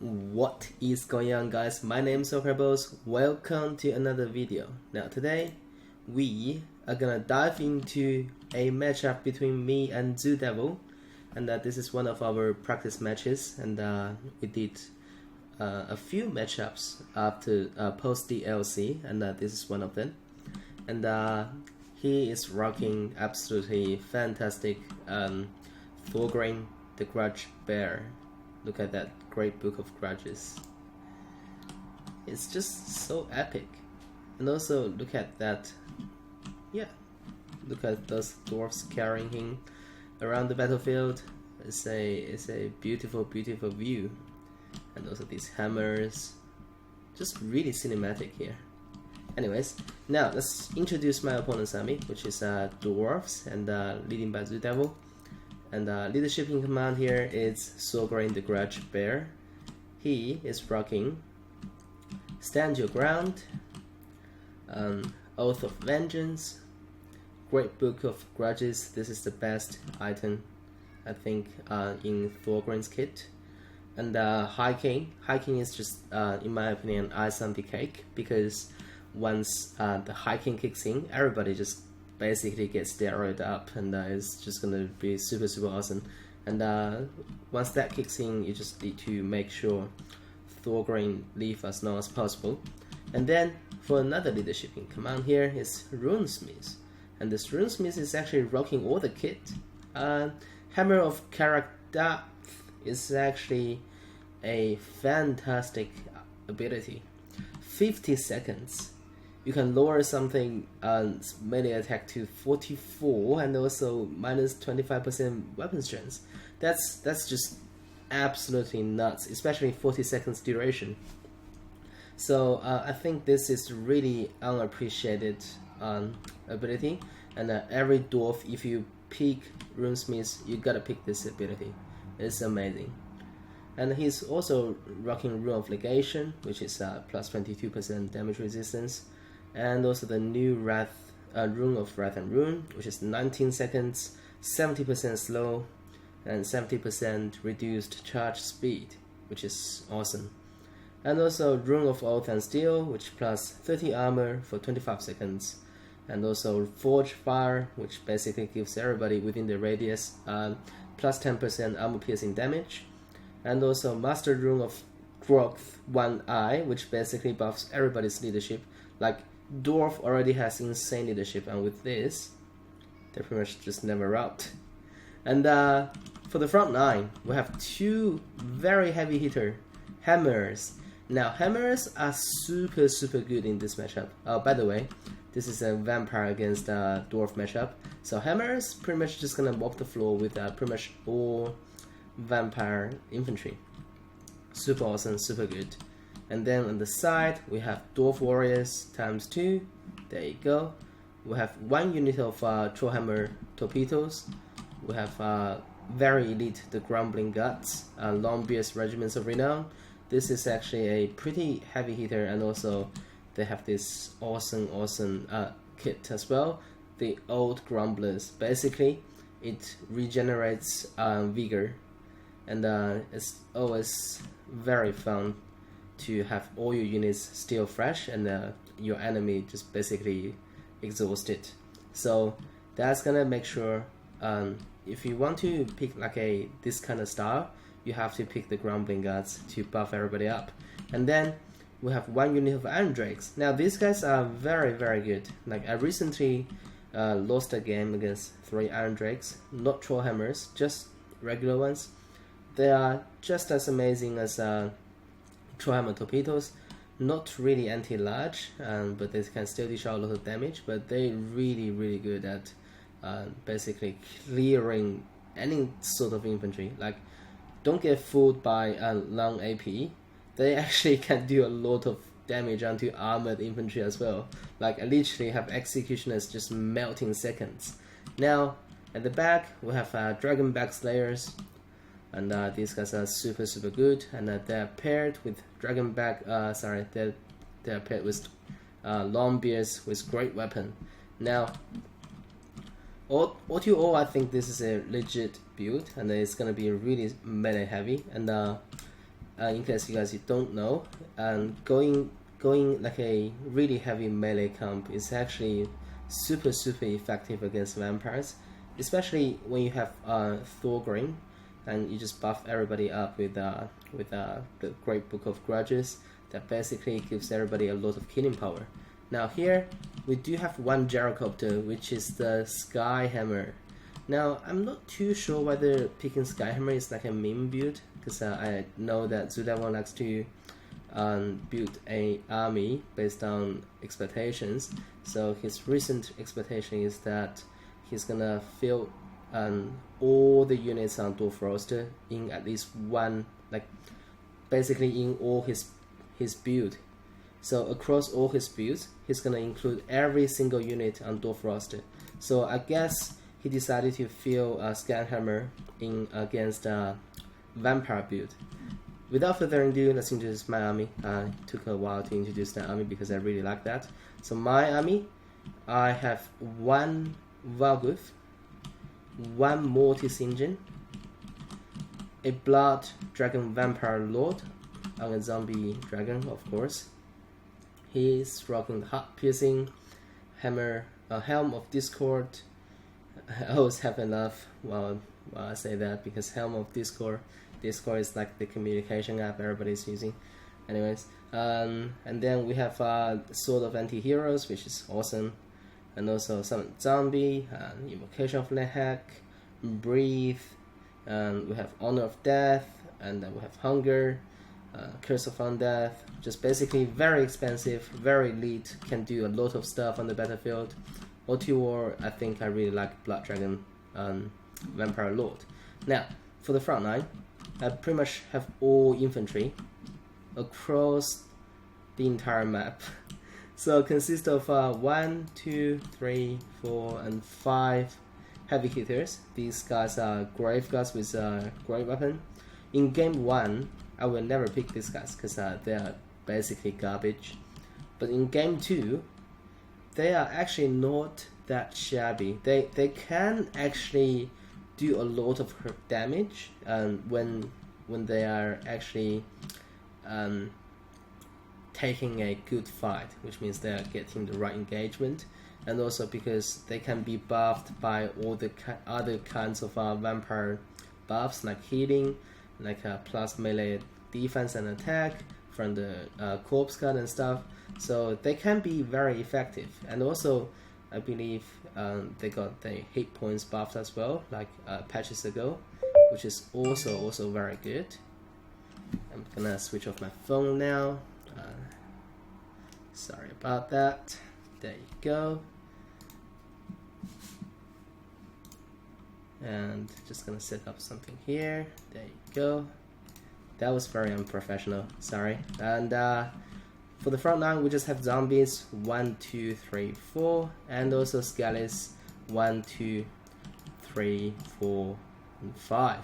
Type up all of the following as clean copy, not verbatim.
What is going on, guys? My name is Soccerbos. Welcome to another video. Now today we are gonna dive into a matchup between me and Tzudevil, and this is one of our practice matches, and we did a few matchups after post DLC, and this is one of them. And he is rocking absolutely fantastic Thorgrim the Grudge Bear. Look at that great book of grudges. It's just so epic. And also look at that. Yeah, look at those dwarfs carrying him around the battlefield. It's a beautiful view. And also these hammers, just really cinematic here. Anyways, now let's introduce my opponent's army, which is Dwarfs, and leading by Tzudevil. And leadership in command here is Thorgrim the Grudge Bear. He is rocking Stand Your Ground, Oath of Vengeance, Great Book of Grudges. This is the best item, I think, in Thorgrim's kit. And Hiking. Hiking is just, in my opinion, ice on the cake, because once the Hiking kicks in, everybody just basically gets steroid up, and it's just gonna be super awesome. And once that kicks in, you just need to make sure Thorgrim leave as long as possible. And then for another leadership in command here is Runesmith, and this Runesmith is actually rocking all the kit. Hammer of Character is actually a fantastic ability. 50 seconds. You can lower something melee attack to 44 and also minus 25% weapon strength. That's just absolutely nuts, especially 40 seconds duration. So I think this is really unappreciated ability, and every dwarf, if you pick Runesmith, you gotta pick this ability. It's amazing. And he's also rocking Rune of Legation, which is plus 22% damage resistance. And also the new Rune of Wrath and Ruin, which is 19 seconds, 70% slow, and 70% reduced charge speed, which is awesome. And also Rune of Oath and Steel, which plus 30 armor for 25 seconds. And also Forge Fire, which basically gives everybody within the radius plus 10% armor piercing damage. And also Master Rune of Growth One Eye, which basically buffs everybody's leadership. Like Dwarf already has insane leadership, and with this, they pretty much just never out. And for the front line, we have two very heavy hitter hammers. Now hammers are super good in this matchup. Oh, by the way, this is a vampire against a dwarf matchup. So hammers pretty much just gonna mop the floor with pretty much all vampire infantry. Super awesome, super good. And then on the side, we have Dwarf Warriors times 2. There you go. We have one unit of Trollhammer Torpedoes. We have very elite, the Grumbling Guts, Longbeard's Regiments of Renown. This is actually a pretty heavy hitter, and also they have this awesome kit as well. The Old Grumblers. Basically, it regenerates vigor, and it's always very fun to have all your units still fresh, and your enemy just basically exhausted. So that's gonna make sure, if you want to pick like this kind of style, you have to pick the Grumbling Guts to buff everybody up. And then we have one unit of Iron Drakes. Now these guys are very good. Like I recently lost a game against 3 Iron Drakes, not Trollhammers, just regular ones. They are just as amazing as Trollhammer Torpedoes. Not really anti-large, but they can still dish out a lot of damage, but they're really good at basically clearing any sort of infantry. Like, don't get fooled by long AP. They actually can do a lot of damage onto armored infantry as well. Like, I literally have executioners just melt in seconds. Now at the back we have Dragonback Slayers, and these guys are super good, and they're paired with Dragonback. They're paired with Longbeards with great weapon. Now, all to all, I think this is a legit build, and it's gonna be really melee heavy. And in case you guys don't know, going like a really heavy melee comp is actually super effective against vampires, especially when you have Thorgrim and you just buff everybody up with the Great Book of Grudges. That basically gives everybody a lot of killing power. Now here we do have one gyrocopter, which is the Skyhammer. Now I'm not too sure whether picking Skyhammer is like a meme build, because I know that Tzudevil likes to build an army based on expectations. So his recent expectation is that he's gonna fill all the units on Dwarf roster in at least one, like basically in all his build. So across all his builds, he's gonna include every single unit on Dwarf roster. So I guess he decided to fill Skyhammer in against Vampire build. Without further ado, let's introduce my army. It took a while to introduce the army because I really like that. So my army, I have one Varghulf, one Mortis Engine, a Blood Dragon Vampire Lord, and a Zombie Dragon, of course. He's rocking the Heart Piercing Hammer, Helm of Discord. I always have enough while I say that, because Helm of Discord is like the communication app everybody's using. Anyways, and then we have Sword of Anti-Heroes, which is awesome, and also some Zombie, Invocation of Lehak, Breathe, and we have Honor of Death, and then we have Hunger, Curse of Undeath. Just basically very expensive, very elite, can do a lot of stuff on the battlefield. Or I think I really like Blood Dragon Vampire Lord. Now, for the front line, I pretty much have all infantry across the entire map. So it consists of 1, 2, 3, 4, and 5 heavy hitters. These guys are grave guys with great weapon. In game 1, I will never pick these guys because they are basically garbage. But in game 2, they are actually not that shabby. They can actually do a lot of damage when they are actually taking a good fight, which means they are getting the right engagement, and also because they can be buffed by all the other kinds of vampire buffs, like healing, like plus melee defense and attack from the corpse guard and stuff. So they can be very effective, and also I believe they got the hit points buffed as well, like patches ago, which is also very good. I'm gonna switch off my phone now. Sorry about that. There you go. And just gonna set up something here. There you go. That was very unprofessional. Sorry. And for the front line, we just have zombies 1, 2, 3, 4, and also skeletons 1, 2, 3, 4, and 5.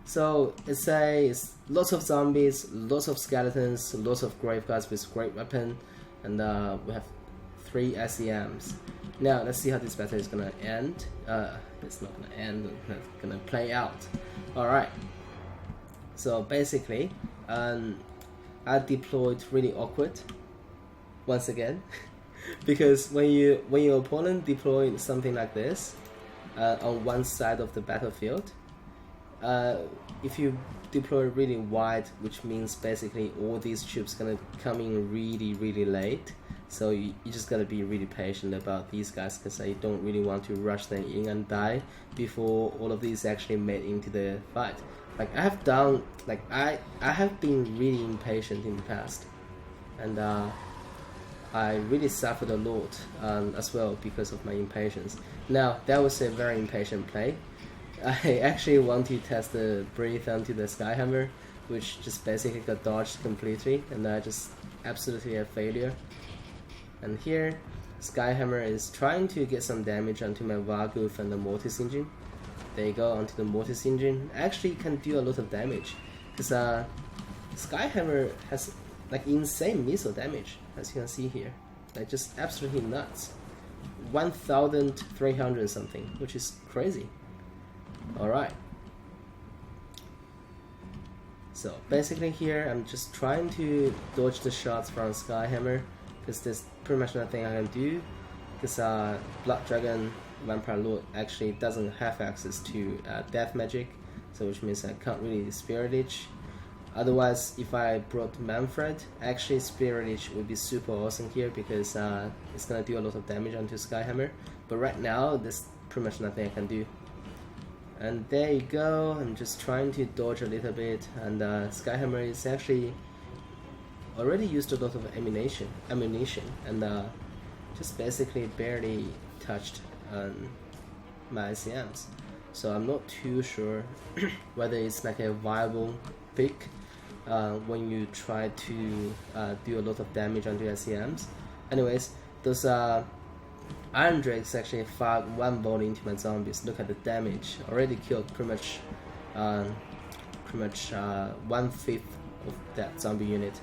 So it's lots of zombies, lots of skeletons, lots of grave guards with great weapon, and we have 3 SEMs. Now let's see how this battle is gonna end. It's not gonna end, it's gonna play out. Alright. So basically, I deployed really awkward once again, because when your opponent deploys something like this on one side of the battlefield, if you deploy really wide, which means basically all these troops gonna come in really late. So you just gotta be really patient about these guys, because you don't really want to rush them in and die before all of these actually made into the fight. Like I have been really impatient in the past, and I really suffered a lot as well because of my impatience. Now that was a very impatient play. I actually want to test the breathe onto the Skyhammer, which just basically got dodged completely, and just absolutely a failure. And here, Skyhammer is trying to get some damage onto my Varghulf and the Mortis Engine. There you go, onto the Mortis Engine. Actually can do a lot of damage, because Skyhammer has like insane missile damage, as you can see here. Like just absolutely nuts. 1,300 something, which is crazy. Alright. So basically here I'm just trying to dodge the shots from Skyhammer, because there's pretty much nothing I can do, because Blood Dragon Vampire Lord actually doesn't have access to death magic, so which means I can't really Spirit Leech. Otherwise, if I brought Manfred, actually Spirit Leech would be super awesome here, because it's gonna do a lot of damage onto Skyhammer. But right now, there's pretty much nothing I can do. And there you go, I'm just trying to dodge a little bit, and Skyhammer is actually already used a lot of ammunition, and just basically barely touched my ICMs. So I'm not too sure whether it's like a viable pick when you try to do a lot of damage onto ICMs. Anyways, those Iron Drakes actually fired 1 volley into my zombies. Look at the damage. Already killed pretty much 1/5 of that zombie unit.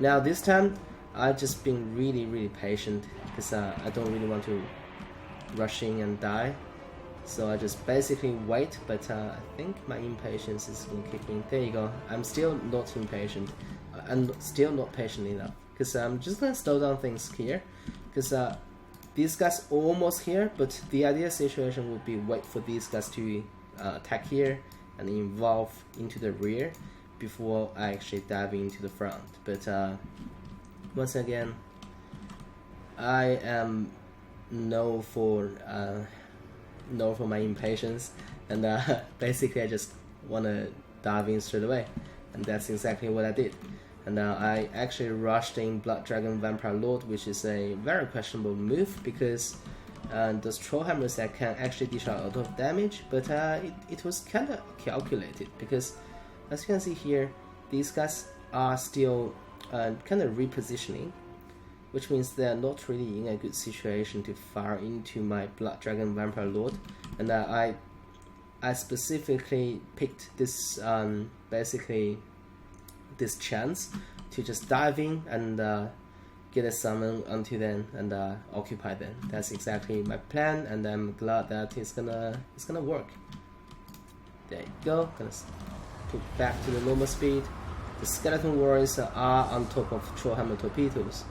Now this time, I've just been really patient, because I don't really want to rush in and die. So I just basically wait, but I think my impatience is going to kick in. There you go. I'm still not impatient. I'm still not patient enough, because I'm just going to slow down things here, because these guys are almost here, but the ideal situation would be wait for these guys to attack here and evolve into the rear before I actually dive into the front. But once again, I am known for my impatience, and basically I just want to dive in straight away, and that's exactly what I did. And I actually rushed in Blood Dragon Vampire Lord, which is a very questionable move, because those Troll Hammers that can actually dish out a lot of damage, but it was kind of calculated, because as you can see here, these guys are still kind of repositioning, which means they're not really in a good situation to fire into my Blood Dragon Vampire Lord. And I specifically picked this basically this chance to just dive in and get a summon onto them and occupy them. That's exactly my plan, and I'm glad that it's gonna work. There you go. Gonna put back to the normal speed. The skeleton warriors are on top of Trollhammer torpedoes.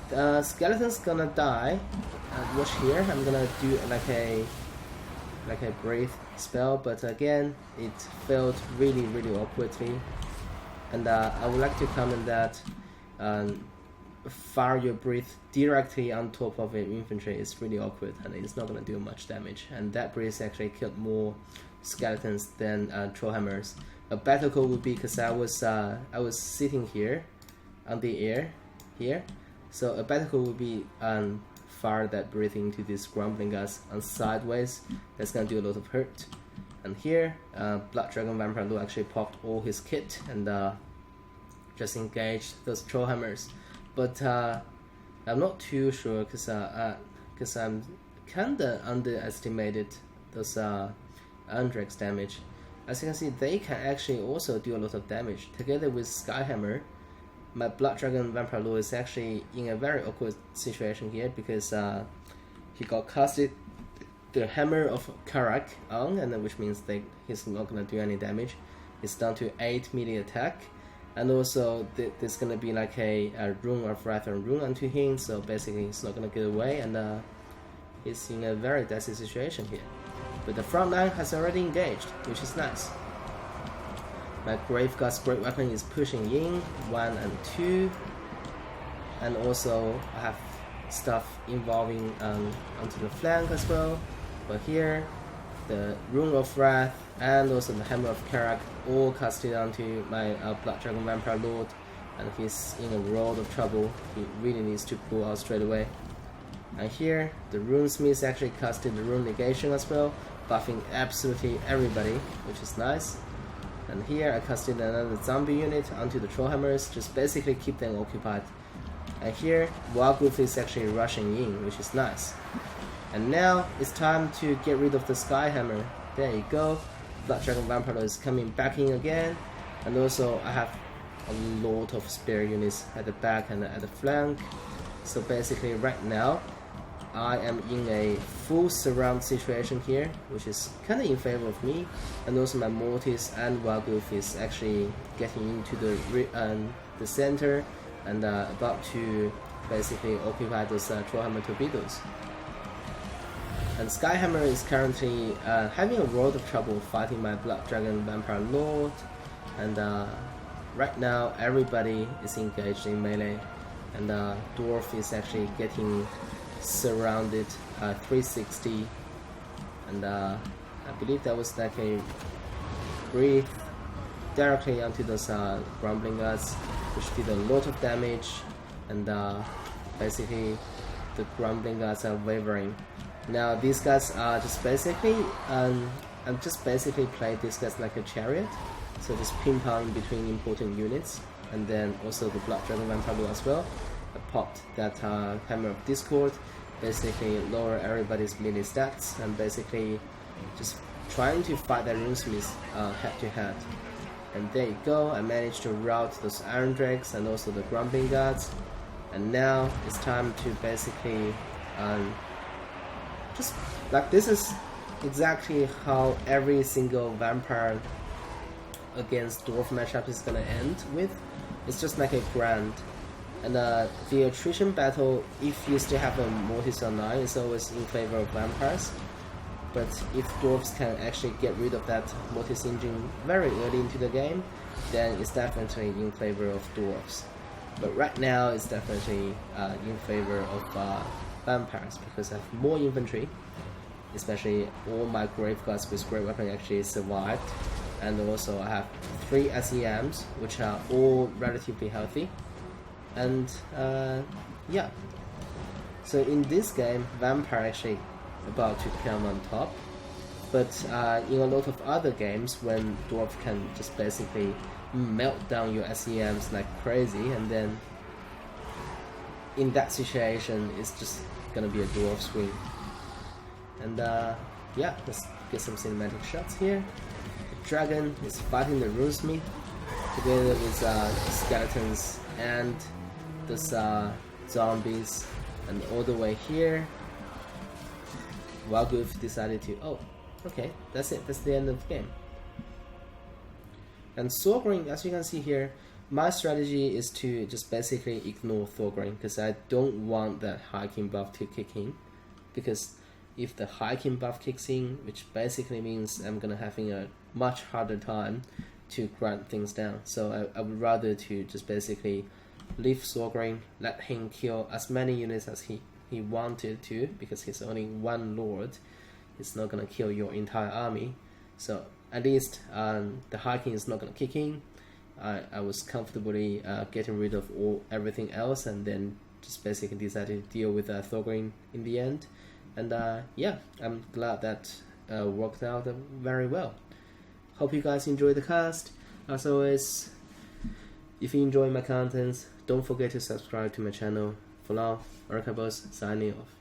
The skeleton's gonna die. Watch here. I'm gonna do like a breathe spell, but again it failed really awkwardly. And I would like to comment that fire your breath directly on top of an infantry is really awkward, and it's not going to do much damage. And that breath actually killed more skeletons than Trollhammers. A better call would be, because I was sitting here on the air here, so a better call would be fire that breath into these grumbling guys on sideways. That's going to do a lot of hurt. And here, Blood Dragon Vampire Lord actually popped all his kit and just engaged those Trollhammers. But I'm not too sure, because I'm kinda underestimated those Iron Drakes damage. As you can see, they can actually also do a lot of damage. Together with Skyhammer, my Blood Dragon Vampire Lord is actually in a very awkward situation here, because he got casted the Hammer of Karak on, and which means he's not going to do any damage. It's down to 8 melee attack, and also there's going to be like a Rune of Wrath and Rune onto him, so basically he's not going to get away, and he's in a very dicey situation here. But the front line has already engaged, which is nice. My Graveguard's Great Weapon is pushing in 1 and 2, and also I have stuff involving onto the flank as well. But here, the Rune of Wrath and also the Hammer of Karak all casted onto my Blood Dragon Vampire Lord, and he's in a world of trouble. He really needs to pull out straight away. And here, the Runesmith actually casted the Rune Negation as well, buffing absolutely everybody, which is nice. And here I casted another zombie unit onto the Trollhammers, just basically keep them occupied. And here, Wargulf is actually rushing in, which is nice. And now it's time to get rid of the Skyhammer. There you go. Blood Dragon Vampire is coming back in again. And also I have a lot of spare units at the back and at the flank. So basically right now, I am in a full surround situation here, which is kind of in favor of me, and also my Mortis and Wagoof is actually getting into the center and about to basically occupy those Trollhammer torpedoes. And Skyhammer is currently having a world of trouble fighting my Blood Dragon Vampire Lord, and right now everybody is engaged in melee, and Dwarf is actually getting surrounded 360, and I believe that was like a breathe directly onto those grumbling guards, which did a lot of damage, and basically the grumbling guards are wavering. Now these guys are just basically I've just basically played these guys like a chariot, so just ping pong between important units, and then also the Blood Dragon Vampire as well. I popped that Hammer of Discord, basically lower everybody's melee stats, and basically just trying to fight that runesmith head to head. And there you go, I managed to rout those Iron Drakes and also the Grumbling Guards, and now it's time to basically just like, this is exactly how every single vampire against dwarf matchup is gonna end with. It's just like a grand, and the attrition battle, if you still have a Mortis online, is always in favor of vampires. But if dwarves can actually get rid of that Mortis engine very early into the game, then it's definitely in favor of dwarves. But right now it's definitely in favor of vampires, because I have more infantry, especially all my grave guards with great weapon actually survived, and also I have 3 SEMs which are all relatively healthy, and yeah. So in this game, vampire actually about to come on top, but in a lot of other games when dwarf can just basically melt down your SEMs like crazy, and then in that situation it's just gonna be a dwarf win. And yeah, let's get some cinematic shots here. The dragon is fighting the runesmith together with skeletons and those zombies, and all the way here Wagoof decided to, oh, okay, that's it, that's the end of the game. And Thorgrim, as you can see here, my strategy is to just basically ignore Thorgrim, because I don't want that hiking buff to kick in, because if the hiking buff kicks in, which basically means I'm gonna having a much harder time to grind things down. So I would rather to just basically leave Thorgrim, let him kill as many units as he wanted to, because he's only one lord. He's not gonna kill your entire army, so at least the hiking is not gonna kick in. I was comfortably getting rid of everything else, and then just basically decided to deal with Thorgrim in the end. And yeah, I'm glad that worked out very well. Hope you guys enjoyed the cast. As always, if you enjoy my contents, don't forget to subscribe to my channel. For now, Archibald signing off.